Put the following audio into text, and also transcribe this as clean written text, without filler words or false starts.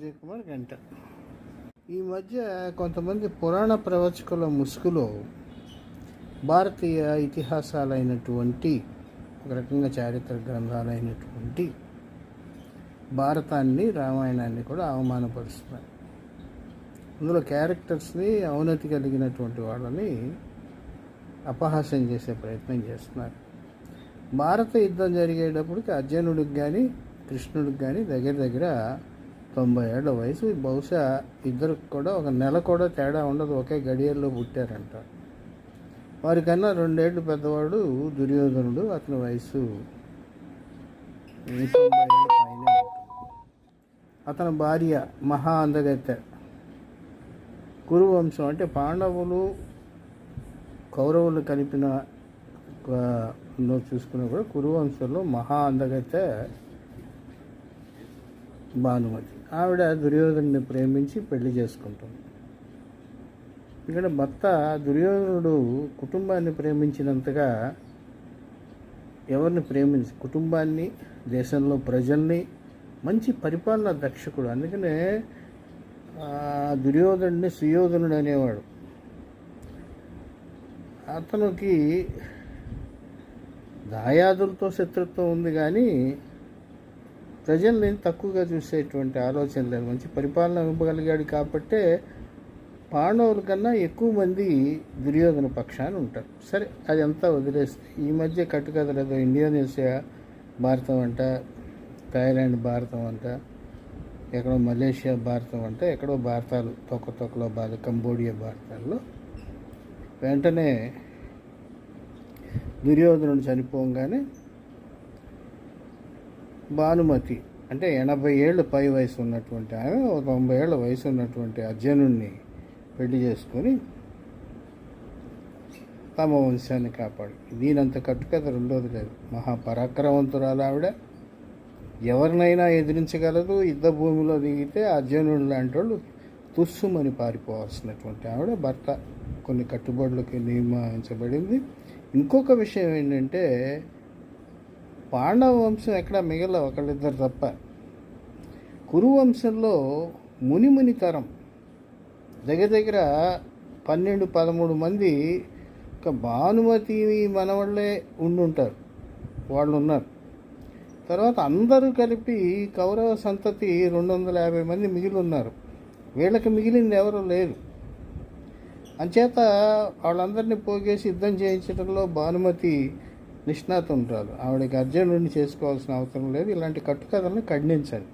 విజయ్ కుమార్ గంట. ఈ మధ్య కొంతమంది పురాణ ప్రవచకుల ముసుగులో భారతీయ ఇతిహాసాలైనటువంటి ఒక రకంగా చారిత్రక గ్రంథాలైనటువంటి భారతాన్ని, రామాయణాన్ని కూడా అవమానపరుస్తున్నారు. అందులో క్యారెక్టర్స్ని, ఔన్నతి కలిగినటువంటి వాళ్ళని అపహాస్యం చేసే ప్రయత్నం చేస్తున్నారు. భారత యుద్ధం జరిగేటప్పటికి అర్జునుడికి కానీ కృష్ణుడికి కానీ దగ్గర 90 ఏళ్ల వయసు. బహుశా ఇద్దరికి కూడా ఒక నెల కూడా తేడా ఉండదు, ఒకే గడియల్లో పుట్టారంట. వారికన్నా 2 ఏళ్ళు పెద్దవాడు దుర్యోధనుడు. అతని వయసు 90 ఏళ్ళ పైనే. అతని భార్య మహా అందగత్తె. కురువంశం అంటే పాండవులు కౌరవులు కలిపిన చూసుకున్నా కూడా కురువంశంలో మహా అందగత్తె భానుమతి. ఆవిడ దుర్యోధనుడిని ప్రేమించి పెళ్లి చేసుకుంటుంది. ఇక్కడ భర్త దుర్యోధనుడు కుటుంబాన్ని ప్రేమించినంతగా ఎవరిని కుటుంబాన్ని, దేశంలో ప్రజల్ని, మంచి పరిపాలన దక్షకుడు. అందుకనే దుర్యోధనుడిని సుయోధనుడు అనేవాడు. అతనికి దాయాదులతో శత్రుత్వం ఉంది కానీ ప్రజల్ని తక్కువగా చూసేటువంటి ఆలోచన లేదు. మంచి పరిపాలన ఇవ్వగలిగాడు కాబట్టే పాండవుల కన్నా ఎక్కువ మంది దుర్యోధన పక్షాన ఉంటారు. సరే, అది అంతా వదిలేస్తే ఈ మధ్య కట్టుకథలేదో ఇండోనేషియా భారతం అంట, థాయిలాండ్ భారతం అంట, ఎక్కడో మలేషియా భారతం అంట, ఎక్కడో భారతాలు తొక్కలో కంబోడియా భారతాల్లో వెంటనే దుర్యోధనుడు చనిపోగానే భానుమతి అంటే 80 ఏళ్ళు పై వయసు ఉన్నటువంటి ఆమె 90 ఏళ్ళ వయసు ఉన్నటువంటి అర్జునుడిని పెళ్లి చేసుకొని తమ వంశాన్ని కాపాడు. దీనంత కట్టుకథ రెండోది లేదు. మహాపరాక్రమవంతురాలు ఆవిడ. ఎవరినైనా ఎదిరించగలదు. యుద్ధ భూమిలో దిగితే అర్జునుడు లాంటి వాళ్ళు తుస్సుమని పారిపోవాల్సినటువంటి ఆవిడ. భర్త కొన్ని కట్టుబడులకి నియమించబడింది. ఇంకొక విషయం ఏంటంటే పాండవ వంశం ఎక్కడ మిగల ఒకళ్ళిద్దరు తప్ప. కురువంశంలో ముని తరం దగ్గర 12-13 మంది ఒక భానుమతి మనవాళ్ళే ఉండుంటారు. వాళ్ళు ఉన్నారు. తర్వాత అందరూ కలిపి కౌరవ సంతతి 250 మంది మిగిలి ఉన్నారు. వీళ్ళకి మిగిలింది ఎవరూ లేరు. అంచేత వాళ్ళందరినీ పోగేసి యుద్ధం చేయించడంలో భానుమతి నిష్ణాతుంటారు. ఆవిడకి అర్జునుడిని చేసుకోవాల్సిన అవసరం లేదు. ఇలాంటి కట్టుకథలను ఖండించండి.